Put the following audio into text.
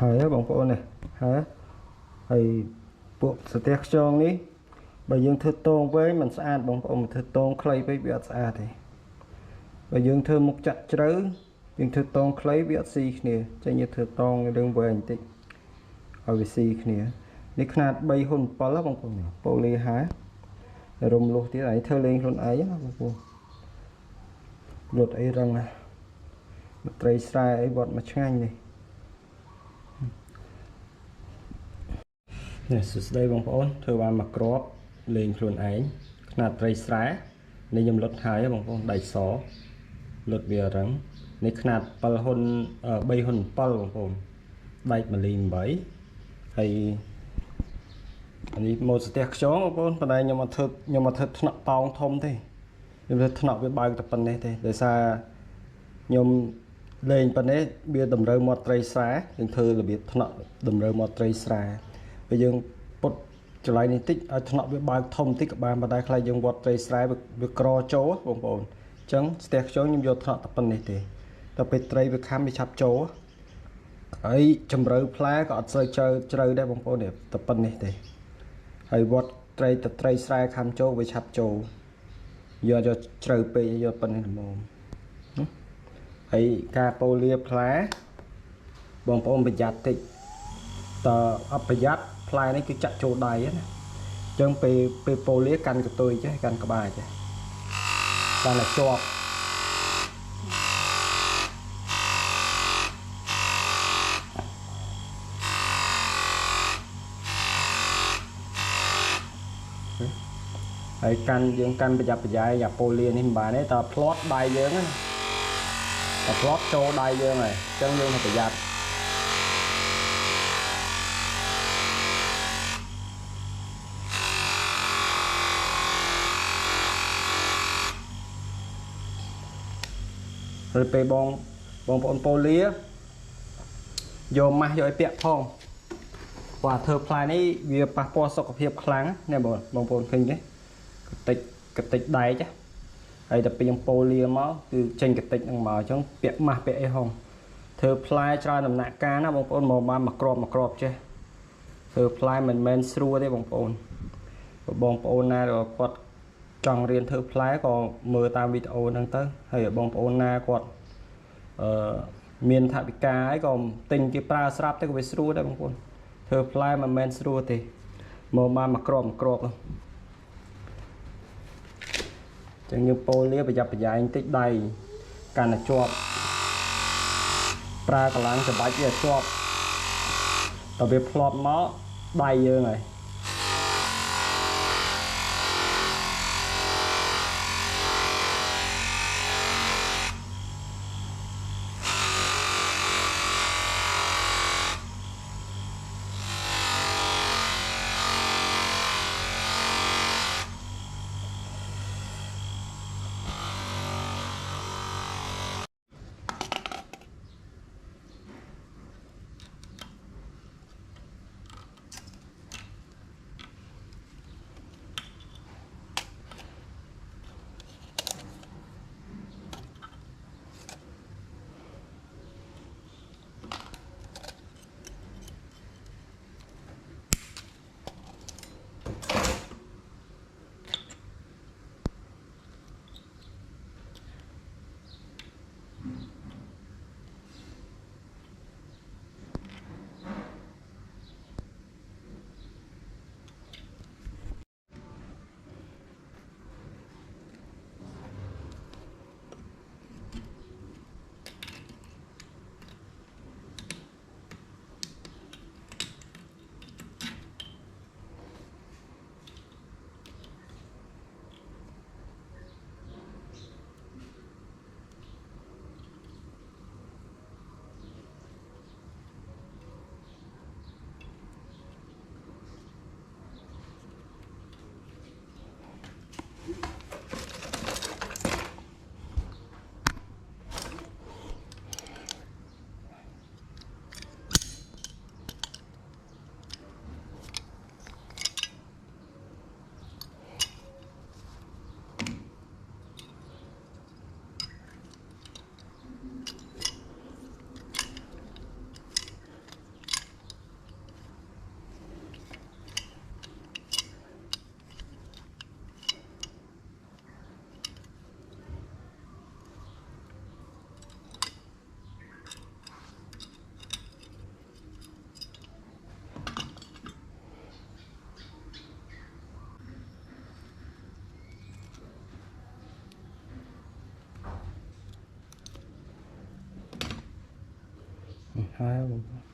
ហើយបងប្អូននេះហើយពួកស្ទះខ្យងនេះបើយើងធ្វើតងវែងមិនស្អាតបងប្អូនធ្វើតងខ្លីពេកវាអត់ស្អាតទេបើយើងធ្វើមុខចាក់ជ្រៅយើងធ្វើតងខ្លីវាអត់ស៊ីគ្នាចេញយើងធ្វើតងរឿងវែងបន្តិចឲ្យវាស៊ីគ្នានេះຂະຫນາດ3ហ៊ុន7បងប្អូនប៉ូលីហារុំលុះទៀតហើយធ្វើលេងខ្លួនឯងណាបងប្អូនលុតអីរឹងណាត្រីស្រែអីវត្តមកឆ្ងាញ់នេះសួស្តីបងប្អូនធ្វើបានមកក្របលេងខ្លួនឯងຂະຫນາດត្រីស្រែនេះខ្ញុំលុតហើយបងប្អូនដៃសលុតវារឹងនេះຂະຫນາด7ហ៊ុន3ហ៊ុន7បងប្អូនដែក1លី8ហើយនេះម៉ូតស្ទះខ្យងបងប្អូនប៉ុន្តែខ្ញុំអត់ធ្វើថ្នាក់តោងធំទេខ្ញុំធ្វើថ្នាក់វាបើកតែប៉ុណ្ណេះទេដោយសារខ្ញុំលេងប៉ុណ្ណេះវាតម្រូវមាត់ត្រីស្រែយើងធ្វើរបៀបថ្នាក់តម្រូវមាត់ត្រីស្រែពេលយើងពុតចល័យនេះតិចឲ្យថ្នាក់វាបើកធំតិចក៏បានប៉ុន្តែខ្លាចយើងវត្តត្រីស្រែវាក្រចូលបងប្អូនអញ្ចឹងស្ទះខ្យងខ្ញុំយកថ្នាក់តែប៉ុណ្ណេះទេដល់ពេលត្រីវាខំវាឆាប់ចូលហើយជំរឿផ្លែក៏អត់ស្រូវជ្រៅដែរបងប្អូនតែប៉ុណ្ណេះទេហើយវត្តត្រីស្រែខំចូលវាឆាប់ចូលយកជ្រៅពេកយកប៉ុណ្ណេះល្មមហើយការប៉ូលាផ្លែបងប្អូនប្រយ័ត្នតិចតើអត់ប្រយ័ត្នផ្លែនេះគឺចាក់ចូលដៃណាអញ្ចឹងពេលប៉ូលាកាន់កតុយចេះកាន់ក្បាលចេះកាន់តែជាប់ហើយយើងកាន់ប្រយ័ត្នប្រយែងអាប៉ូលានេះមិនបានទេតើផ្លាត់ដៃយើងណាតែផ្លាត់ចូលដៃយើងហើយអញ្ចឹងយើងត្រូវប្រយ័ត្នហើយពេលបងប្អូនប៉ូលាយកម៉ាស់យកឲ្យពាក់ផងបើធ្វើផ្លែនេះវាប៉ះពាល់សុខភាពខ្លាំងណាបងប្អូនឃើញទេកតិចដែកហើយតែពីប៉ូលាមកគឺចេញកតិចហ្នឹងមកអញ្ចឹងពាក់ម៉ាស់ពាក់អីហងធ្វើផ្លែច្រើនដំណាក់កាលណាបងប្អូនមកបានមកក្របចេះធ្វើផ្លែមិនមែនស្រួលទេបងប្អូនបងប្អូនណាគាត់ចង់រៀនធ្វើផ្លែក៏មើលតាមវីដេអូហ្នឹងទៅហើយបងប្អូនណាគាត់មានថវិកាអីក៏ទិញគេប្រើស្រាប់ទៅក៏វាស្រួលដែរបងប្អូនធ្វើផ្លែមិនមែនស្រួលទេមកបានមកក្របចឹងយើងប៉ូលាប្រយ័ត្នប្រយែងតិចដៃកាន់តែជាប់ប្រើកម្លាំងច្របាច់វាជាប់តើវាផ្លាត់មកដៃយើងហើយ ហើយបងប្អូន